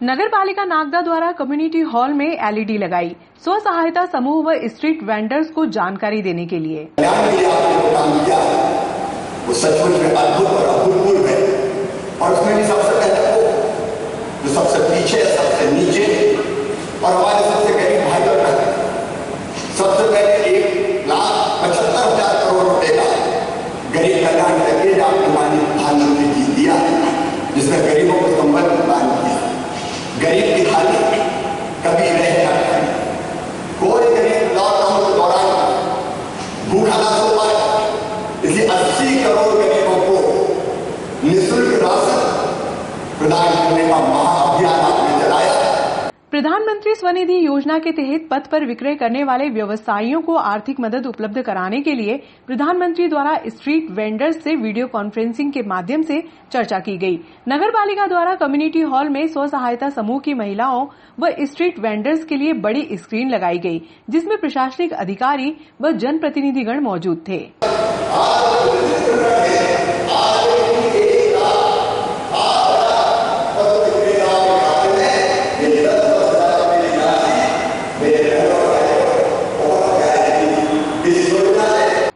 नगर पालिका नागदा द्वारा community hall में एलईडी लगाई, स्व सहायता समूह व स्ट्रीट वेंडर्स को जानकारी देने के लिए। वो सचमुच में अद्भुत और अभूतपूर्व है और उसमें भी सबसे पहले वो जो सबसे पीछे सबसे नीचे और हमारे सबसे गरीब भाई और बहन, सबसे पहले 1,75,000 करोड़ रुपए का गरीब कल्याण पैकेज आपने माननीय प्रधानमंत्री जी दिया, जिसमें गरीबों को संबल प्रदान किया। गरीब की थाली कभी रह जाता है, कोई गरीब लॉकडाउन के दौरान भूखा ना सो पाए, इसलिए 80 करोड़ गरीबों को निःशुल्क राशन प्रदान करने का महाअभियान आपने चलाया। प्रधानमंत्री स्वनिधि योजना के तहत पथ पर विक्रय करने वाले व्यवसायियों को आर्थिक मदद उपलब्ध कराने के लिए प्रधानमंत्री द्वारा स्ट्रीट वेंडर्स से वीडियो कॉन्फ्रेंसिंग के माध्यम से चर्चा की गई। नगर पालिका द्वारा कम्युनिटी हॉल में स्व सहायता समूह की महिलाओं व स्ट्रीट वेंडर्स के लिए बड़ी स्क्रीन लगाई गई, जिसमें प्रशासनिक अधिकारी व जनप्रतिनिधिगण मौजूद थे।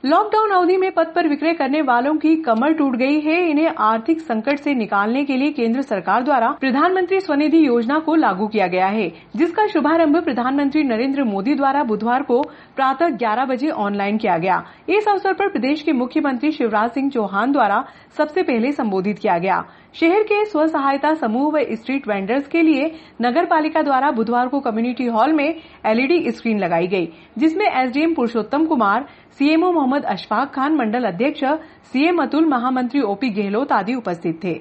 लॉकडाउन अवधि में पथ पर विक्रय करने वालों की कमर टूट गई है। इन्हें आर्थिक संकट से निकालने के लिए केंद्र सरकार द्वारा प्रधानमंत्री स्वनिधि योजना को लागू किया गया है, जिसका शुभारंभ प्रधानमंत्री नरेंद्र मोदी द्वारा बुधवार को प्रातः 11 बजे ऑनलाइन किया गया। इस अवसर पर प्रदेश के मुख्यमंत्री शिवराज सिंह चौहान द्वारा सबसे पहले संबोधित किया गया। शहर के स्व सहायता समूह व स्ट्रीट वेंडर्स के लिए नगर पालिका द्वारा बुधवार को कम्युनिटी हॉल में एलईडी स्क्रीन लगाई गई, जिसमें एसडीएम पुरुषोत्तम कुमार, सीएमओ मोहम्मद अशफाक खान, मंडल अध्यक्ष सीएम अतुल, महामंत्री ओपी गहलोत आदि उपस्थित थे।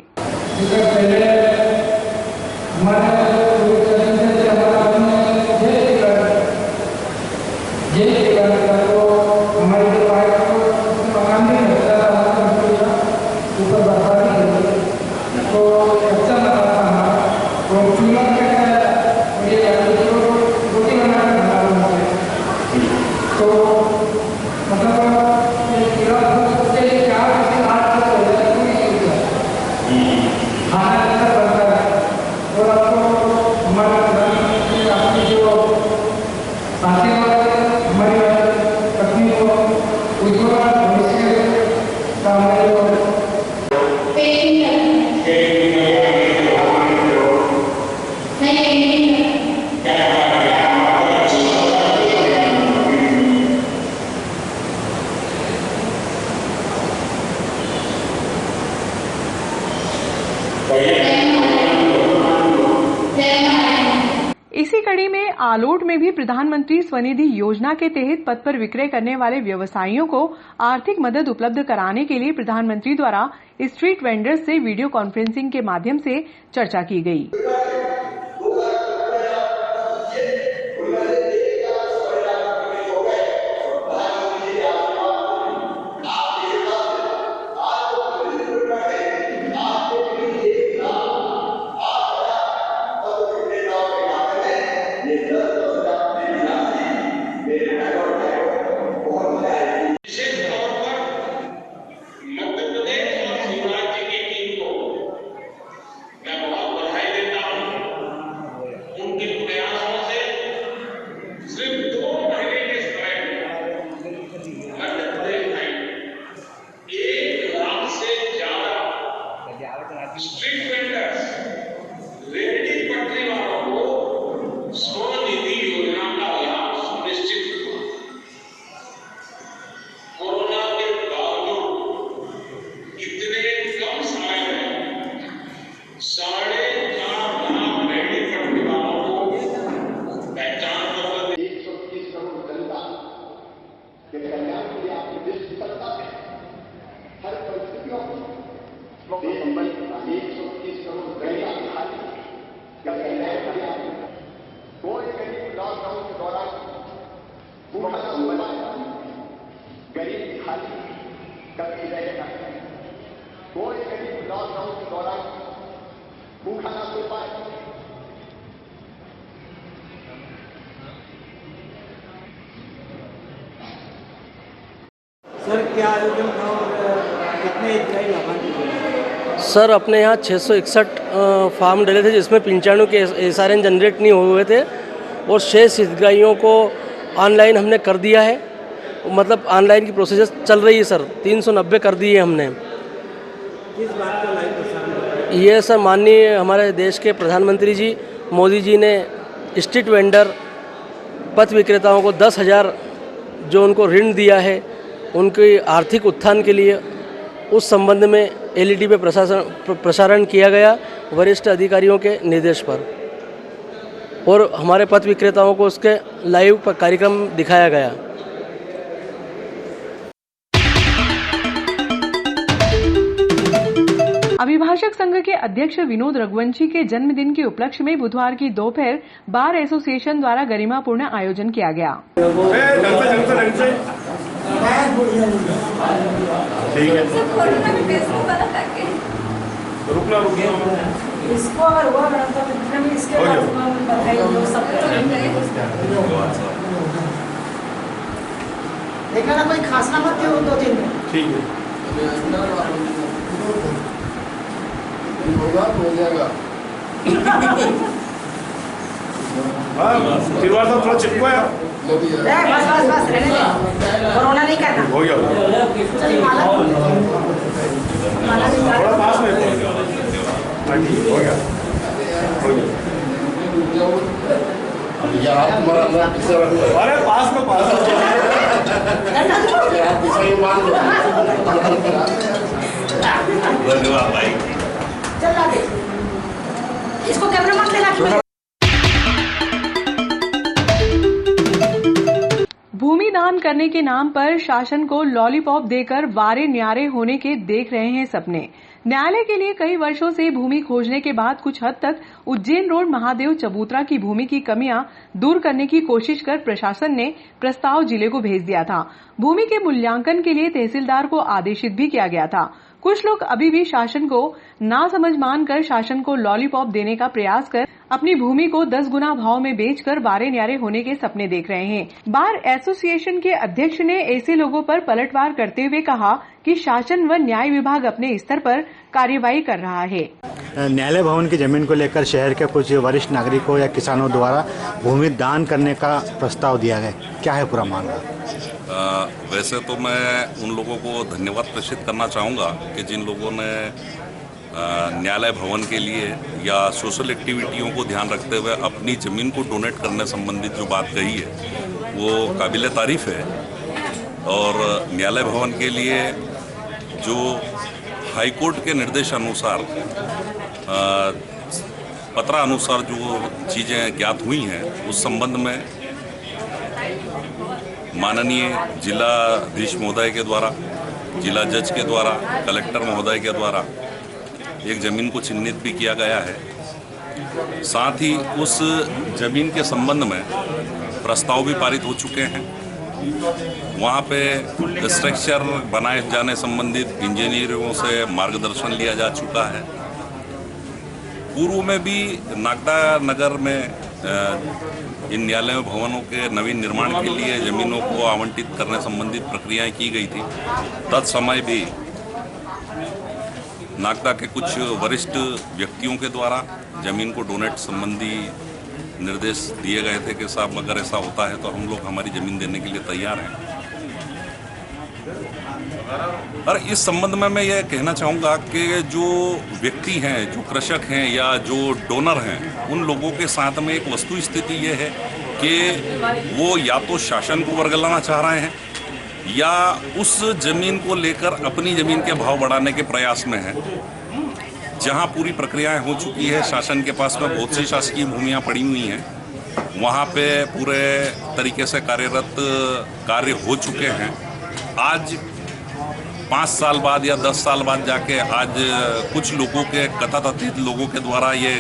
इसी कड़ी में आलोट में भी प्रधानमंत्री स्वनिधि योजना के तहत पथ पर विक्रय करने वाले व्यवसायियों को आर्थिक मदद उपलब्ध कराने के लिए प्रधानमंत्री द्वारा स्ट्रीट वेंडर्स से वीडियो कॉन्फ्रेंसिंग के माध्यम से चर्चा की गई। स्ट्रीट वेंडर्स रेहड़ी पटरी वालों को स्वनिधि योजना का लाभ सुनिश्चित हुआ। कोरोना के बावजूद इतने कम समय में 4.5 लाख रेहड़ी पटरी वालों को पहचान पत्र 130 करोड़ जनता के कल्याण के लिए आपकी दृष्टि करता है। हर परिस्थितियों में 130 करोड़ गरीब का कल्याण किया। कोई गरीब लॉकडाउन के दौरान भूखा न सोए, गरीब की थाली कभी रह जाता है। कोई गरीब लॉकडाउन के दौरान भूखा न सो पाए। सर, क्या आयोजन था और सर अपने यहाँ 661 फार्म डले थे जिसमें 95 के SRN जनरेट नहीं हुए थे और शेष हितग्राहियों को ऑनलाइन हमने कर दिया है। मतलब ऑनलाइन की प्रोसेस चल रही है सर। 390 कर दिए हमने। किस बात का लाइव प्रसारण? ये सर माननीय हमारे देश के प्रधानमंत्री जी मोदी जी ने स्ट्रीट वेंडर पथ विक्रेताओं को 10,000 जो उनको ऋण दिया है उनके आर्थिक उत्थान के लिए, उस संबंध में LED पे प्रसारण किया गया वरिष्ठ अधिकारियों के निर्देश पर, और हमारे पथ विक्रेताओं को उसके लाइव कार्यक्रम दिखाया गया। अभिभाषक संघ के अध्यक्ष विनोद रघुवंशी के जन्मदिन के उपलक्ष्य में बुधवार की दोपहर बार एसोसिएशन द्वारा गरिमापूर्ण आयोजन किया गया। इसको अगर हुआ तो इसके देखा ना, कोई खांसना मत हो 2-3 दिन। ठीक है, हो जाएगा। तिरवार तो थोड़ा चिपका है। बस रहने दे, कोरोना नहीं करना। हो गया, थोड़ा पास में हो गया। अरे पास में धन्यवाद भाई। चल आगे, इसको कैमरा मत लेना। भूमि दान करने के नाम पर शासन को लॉलीपॉप देकर वारे न्यारे होने के देख रहे हैं सपने। न्यायालय के लिए कई वर्षों से भूमि खोजने के बाद कुछ हद तक उज्जैन रोड महादेव चबूतरा की भूमि की कमियां दूर करने की कोशिश कर प्रशासन ने प्रस्ताव जिले को भेज दिया था। भूमि के मूल्यांकन के लिए तहसीलदार को आदेशित भी किया गया था। कुछ लोग अभी भी शासन को नासमझ मानकर शासन को लॉलीपॉप देने का प्रयास कर अपनी भूमि को 10 गुना भाव में बेचकर वारे न्यारे होने के सपने देख रहे हैं। बार एसोसिएशन के अध्यक्ष ने ऐसे लोगों पर पलटवार करते हुए कहा कि शासन व न्याय विभाग अपने स्तर पर कार्यवाही कर रहा है। न्यायालय भवन की जमीन को लेकर शहर के कुछ वरिष्ठ नागरिकों या किसानों द्वारा भूमि दान करने का प्रस्ताव दिया गया, क्या है पूरा मामला? वैसे तो मैं उन लोगों को धन्यवाद प्रेषित करना चाहूँगा कि जिन लोगों ने न्यायालय भवन के लिए या सोशल एक्टिविटियों को ध्यान रखते हुए अपनी ज़मीन को डोनेट करने संबंधित जो बात कही है वो काबिले तारीफ है। और न्यायालय भवन के लिए जो हाईकोर्ट के निर्देशानुसार पत्रानुसार जो चीज़ें ज्ञात हुई हैं उस संबंध में माननीय जिलाधीश महोदय के द्वारा, जिला जज के द्वारा, कलेक्टर महोदय के द्वारा एक ज़मीन को चिन्हित भी किया गया है। साथ ही उस ज़मीन के संबंध में प्रस्ताव भी पारित हो चुके हैं। वहाँ पे स्ट्रक्चर बनाए जाने संबंधित इंजीनियरों से मार्गदर्शन लिया जा चुका है। पूर्व में भी नागदा नगर में इन न्यायालय भवनों के नवीन निर्माण के लिए ज़मीनों को आवंटित करने संबंधित प्रक्रियाएं की गई थी। तत्समय भी नागदा के कुछ वरिष्ठ व्यक्तियों के द्वारा ज़मीन को डोनेट संबंधी निर्देश दिए गए थे कि साहब अगर ऐसा होता है तो हम लोग हमारी ज़मीन देने के लिए तैयार हैं। और इस संबंध में मैं ये कहना चाहूँगा कि जो व्यक्ति हैं, जो कृषक हैं या जो डोनर हैं, उन लोगों के साथ में एक वस्तु स्थिति ये है कि वो या तो शासन को वर्गलाना चाह रहे हैं या उस ज़मीन को लेकर अपनी ज़मीन के भाव बढ़ाने के प्रयास में है। जहाँ पूरी प्रक्रियाएं हो चुकी है, शासन के पास में बहुत सी शासकीय भूमियाँ पड़ी हुई हैं, वहाँ पे पूरे तरीके से कार्यरत कार्य हो चुके हैं। आज 5 साल बाद या 10 साल बाद जाके आज कुछ लोगों के कथाकथित लोगों के द्वारा ये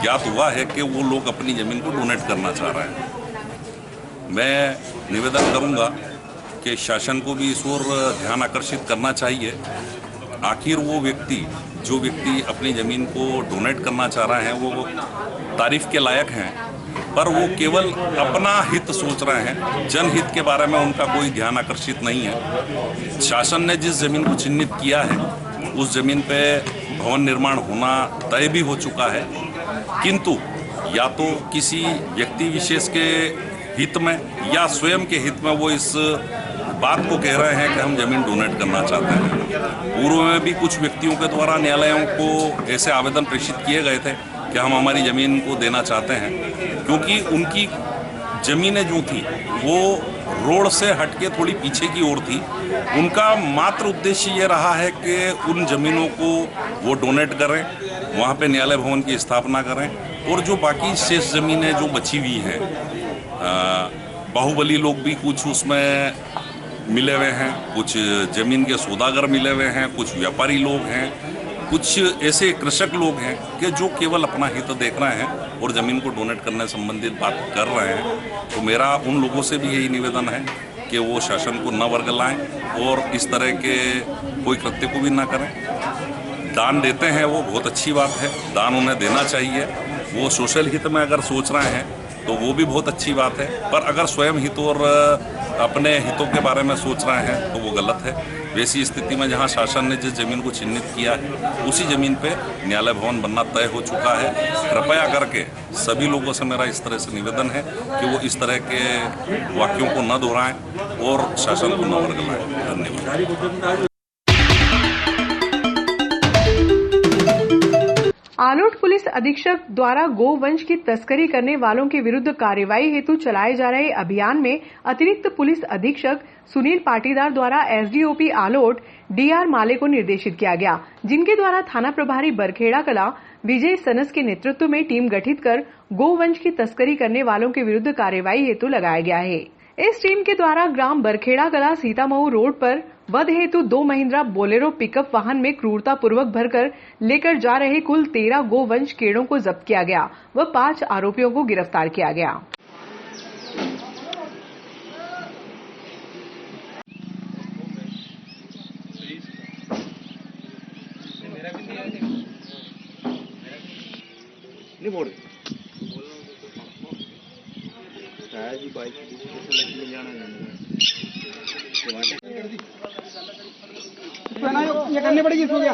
ज्ञात हुआ है कि वो लोग अपनी ज़मीन को डोनेट करना चाह रहे हैं। मैं निवेदन करूँगा कि शासन को भी इस ओर ध्यान आकर्षित करना चाहिए। आखिर वो व्यक्ति जो व्यक्ति अपनी ज़मीन को डोनेट करना चाह रहे हैं वो तारीफ़ के लायक हैं, पर वो केवल अपना हित सोच रहे हैं, जनहित के बारे में उनका कोई ध्यान आकर्षित नहीं है। शासन ने जिस ज़मीन को चिन्हित किया है उस जमीन पे भवन निर्माण होना तय भी हो चुका है, किंतु या तो किसी व्यक्ति विशेष के हित में या स्वयं के हित में वो इस बात को कह रहे हैं कि हम जमीन डोनेट करना चाहते हैं। पूर्व में भी कुछ व्यक्तियों के द्वारा न्यायालयों को ऐसे आवेदन प्रेषित किए गए थे कि हम हमारी ज़मीन को देना चाहते हैं, क्योंकि उनकी ज़मीनें जो थी वो रोड से हटके थोड़ी पीछे की ओर थी। उनका मात्र उद्देश्य ये रहा है कि उन ज़मीनों को वो डोनेट करें, वहाँ पे न्यायालय भवन की स्थापना करें, और जो बाकी शेष ज़मीनें जो बची हुई हैं, बाहुबली लोग भी कुछ उसमें मिले हुए हैं, कुछ ज़मीन के सौदागर मिले हुए हैं, कुछ व्यापारी लोग हैं, कुछ ऐसे कृषक लोग हैं कि जो केवल अपना हित देख रहे हैं और ज़मीन को डोनेट करने संबंधित बात कर रहे हैं। तो मेरा उन लोगों से भी यही निवेदन है कि वो शासन को न वर्गलाएं और इस तरह के कोई कृत्य को भी ना करें। दान देते हैं वो बहुत अच्छी बात है, दान उन्हें देना चाहिए। वो सोशल हित में अगर सोच रहे हैं तो वो भी बहुत अच्छी बात है, पर अगर स्वयं हित और अपने हितों के बारे में सोच रहे हैं तो वो गलत है। वैसी स्थिति में जहां शासन ने जिस जमीन को चिन्हित किया है उसी जमीन पे न्यायालय भवन बनना तय हो चुका है। कृपया करके सभी लोगों से मेरा इस तरह से निवेदन है कि वो इस तरह के वाक्यों को न दोहराएं और शासन को न वर्गलाएं। धन्यवाद। आलोट पुलिस अधीक्षक द्वारा गोवंश की तस्करी करने वालों के विरुद्ध कार्रवाई हेतु चलाए जा रहे अभियान में अतिरिक्त पुलिस अधीक्षक सुनील पाटीदार द्वारा एसडीओपी आलोट डीआर माले को निर्देशित किया गया, जिनके द्वारा थाना प्रभारी बरखेड़ा कला विजय सनस के नेतृत्व में टीम गठित कर गोवंश की तस्करी करने वालों के विरुद्ध कार्रवाई हेतु लगाया गया है। इस टीम के द्वारा ग्राम बरखेड़ा कला सीतामऊ रोड पर वध हेतु 2 महिंद्रा बोलेरो पिकअप वाहन में क्रूरता पूर्वक भरकर लेकर जा रहे कुल 13 गोवंश केड़ों को जब्त किया गया व 5 आरोपियों को गिरफ्तार किया गया। ये करनी पड़ेगी इसको क्या?